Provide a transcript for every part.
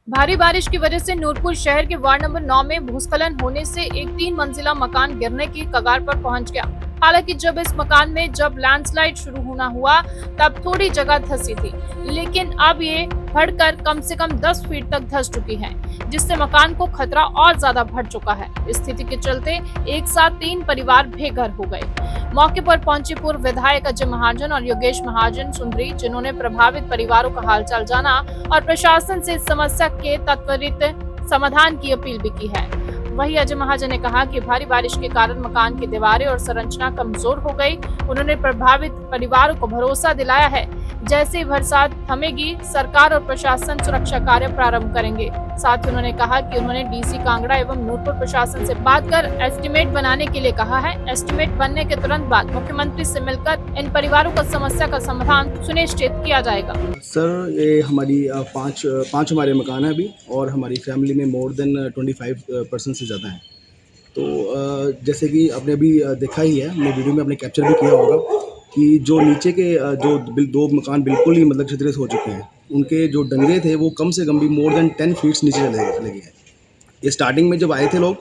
भारी बारिश की वजह से नूरपुर शहर के वार्ड नंबर 9 में भूस्खलन होने से एक 3 मंजिला मकान गिरने की कगार पर पहुंच गया। हालांकि इस मकान में जब लैंडस्लाइड शुरू होना हुआ तब थोड़ी जगह धंसी थी, लेकिन अब ये बढ़कर कम से कम 10 फीट तक धंस चुकी है, जिससे मकान को खतरा और ज्यादा बढ़ चुका है। स्थिति के चलते एक साथ 3 परिवार बेघर हो गए। मौके पर पहुंचे पूर्व विधायक अजय महाजन और योगेश महाजन सुंदरी, जिन्होंने प्रभावित परिवारों का हालचाल जाना और प्रशासन से इस समस्या के त्वरित समाधान की अपील भी की है। वहीं अजय महाजन ने कहा कि भारी बारिश के कारण मकान की दीवारें और संरचना कमजोर हो गई। उन्होंने प्रभावित परिवारों को भरोसा दिलाया है, जैसे ही बरसात थमेगी सरकार और प्रशासन सुरक्षा कार्य प्रारंभ करेंगे। साथ ही उन्होंने कहा कि उन्होंने डीसी कांगड़ा एवं नूरपुर प्रशासन से बात कर एस्टीमेट बनाने के लिए कहा है। एस्टीमेट बनने के तुरंत बाद मुख्यमंत्री से मिलकर इन परिवारों का समस्या का समाधान सुनिश्चित किया जाएगा। सर, ये हमारी पाँच हमारे मकान हैं अभी, और हमारी फैमिली में मोर देन 25% से ज़्यादा हैं। तो जैसे कि आपने अभी देखा ही है, हमने वीडियो में अपने कैप्चर भी किया होगा कि जो नीचे के जो दो मकान बिल्कुल ही मतलब क्षतिग्रस्त हो चुके हैं, उनके जो डंगे थे वो कम से कम भी मोर देन 10 फीट्स नीचे चले गए हैं। ये स्टार्टिंग में जब आए थे लोग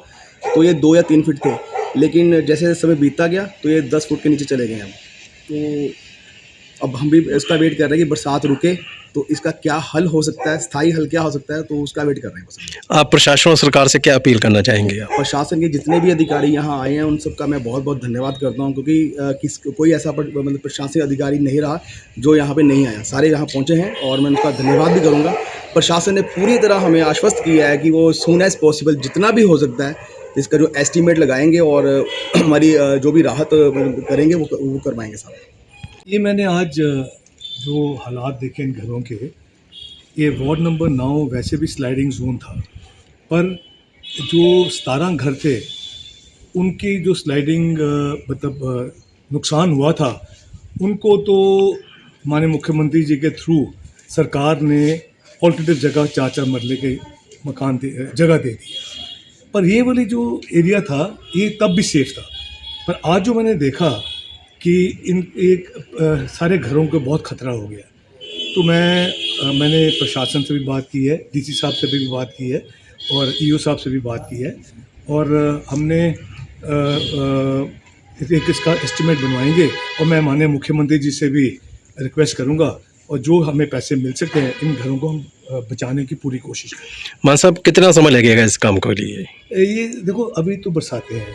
तो ये 2 या 3 फीट थे, लेकिन जैसे समय बीतता गया तो ये 10 फुट के नीचे चले गए हैं। तो अब हम भी इसका वेट कर रहे हैं कि बरसात रुके तो इसका क्या हल हो सकता है, स्थायी हल क्या हो सकता है, तो उसका वेट कर रहे हैं बस। आप प्रशासन और सरकार से क्या अपील करना चाहेंगे आप? प्रशासन के जितने भी अधिकारी यहाँ आए हैं उन सबका मैं बहुत बहुत धन्यवाद करता हूँ, क्योंकि कोई ऐसा मतलब प्रशासनिक अधिकारी नहीं रहा जो यहाँ पे नहीं आया, सारे यहाँ पहुँचे हैं और मैं उनका धन्यवाद भी करूँगा। प्रशासन ने पूरी तरह हमें आश्वस्त किया है कि वो सून एज़ पॉसिबल जितना भी हो सकता है इसका जो एस्टीमेट लगाएंगे और हमारी जो भी राहत करेंगे वो करवाएंगे सारा। ये मैंने आज जो हालात देखे इन घरों के, ये वार्ड नंबर 9 वैसे भी स्लाइडिंग जोन था, पर जो 17 घर थे उनकी जो स्लाइडिंग मतलब नुकसान हुआ था, उनको तो माननीय मुख्यमंत्री जी के थ्रू सरकार ने ऑल्टरनेटिव जगह 4-4 मरले के मकान जगह दे दी। पर ये वाली जो एरिया था ये तब भी सेफ था, पर आज जो मैंने देखा कि सारे घरों को बहुत ख़तरा हो गया, तो मैंने प्रशासन से भी बात की है, डीसी साहब से भी बात की है और ईओ साहब से भी बात की है, और हमने इसका एस्टीमेट बनवाएंगे और मैं माननीय मुख्यमंत्री जी से भी रिक्वेस्ट करूंगा और जो हमें पैसे मिल सकते हैं इन घरों को हम बचाने की पूरी कोशिश करें। मान साहब, कितना समय लगेगा इस काम के लिए? ये देखो, अभी तो बरसातें हैं,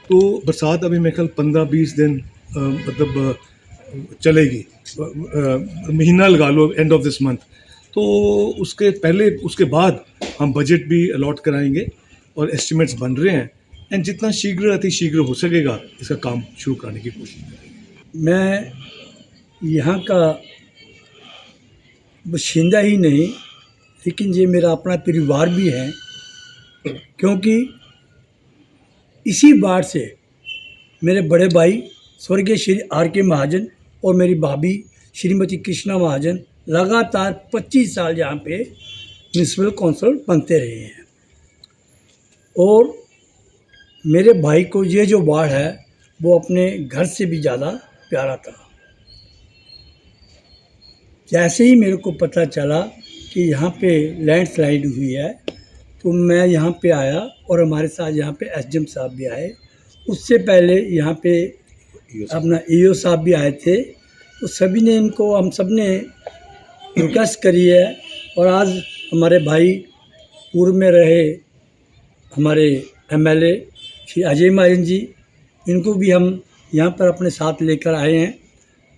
तो बरसात अभी मेरे ख्याल 15-20 दिन मतलब चलेगी, महीना लगा लो, एंड ऑफ दिस मंथ। तो उसके पहले उसके बाद हम बजट भी अलॉट कराएंगे और एस्टिमेट्स बन रहे हैं, एंड जितना शीघ्र अति शीघ्र हो सकेगा इसका काम शुरू करने की कोशिश करेंगे। मैं यहाँ का बाशिंदा ही नहीं, लेकिन ये मेरा अपना परिवार भी है, क्योंकि इसी बाढ़ से मेरे बड़े भाई स्वर्गीय श्री R.K. महाजन और मेरी भाभी श्रीमती कृष्णा महाजन लगातार 25 साल यहाँ पे म्यूनसिपल काउंसिलर बनते रहे हैं, और मेरे भाई को ये जो बाढ़ है वो अपने घर से भी ज़्यादा प्यारा था। जैसे ही मेरे को पता चला कि यहाँ पे लैंडस्लाइड हुई है तो मैं यहाँ पे आया, और हमारे साथ यहाँ पे एसडीएम साहब भी आए। उससे पहले यहाँ पे अपना ईओ साहब भी आए थे, तो सभी ने इनको, हम सब ने रिक्वेस्ट करी है। और आज हमारे भाई पूर्व में रहे हमारे एमएलए श्री अजय महाजन जी, इनको भी हम यहाँ पर अपने साथ लेकर आए हैं।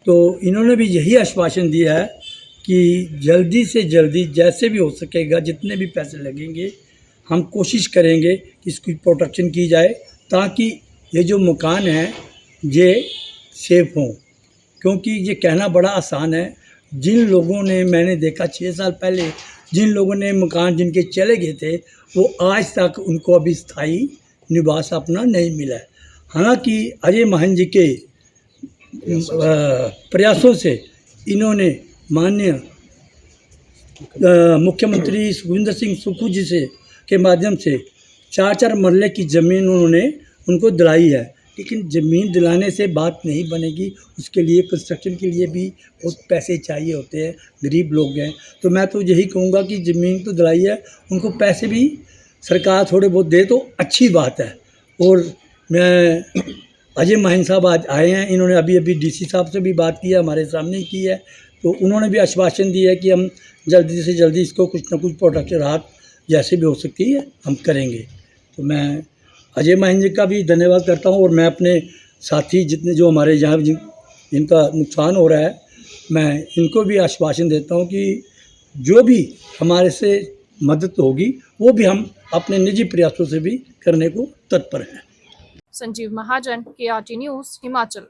तो इन्होंने भी यही आश्वासन दिया है कि जल्दी से जल्दी जैसे भी हो सकेगा, जितने भी पैसे लगेंगे हम कोशिश करेंगे कि इसकी प्रोटेक्शन की जाए, ताकि ये जो मकान हैं ये सेफ हों। क्योंकि ये कहना बड़ा आसान है, जिन लोगों ने, मैंने देखा 6 साल पहले जिन लोगों ने मकान जिनके चले गए थे, वो आज तक उनको अभी स्थायी निवास अपना नहीं मिला है। हालांकि अजय महाजन जी के प्रयासों से इन्होंने माननीय मुख्यमंत्री सुखविंदर सिंह सुक्खू जी से के माध्यम से 4-4 मरले की ज़मीन उन्होंने उनको दिलाई है, लेकिन ज़मीन दिलाने से बात नहीं बनेगी, उसके लिए कंस्ट्रक्शन के लिए भी बहुत पैसे चाहिए होते हैं, गरीब लोग हैं। तो मैं तो यही कहूँगा कि ज़मीन तो दिलाई है, उनको पैसे भी सरकार थोड़े बहुत दे तो अच्छी बात है। और मैं अजय माहिन साहब आज आए हैं, इन्होंने अभी अभी डीसी साहब से भी बात की है, हमारे सामने ही की है, तो उन्होंने भी आश्वासन दिया है कि हम जल्दी से जल्दी इसको कुछ ना कुछ प्रोटेक्शन राहत जैसे भी हो सकती है हम करेंगे। तो मैं अजय माहिन जी का भी धन्यवाद करता हूँ और मैं अपने साथी जितने जो हमारे यहाँ जिनका नुकसान हो रहा है, मैं इनको भी आश्वासन देता हूँ कि जो भी हमारे से मदद होगी वो भी हम अपने निजी प्रयासों से भी करने को तत्पर हैं। संजीव महाजन, KRT न्यूज़, हिमाचल।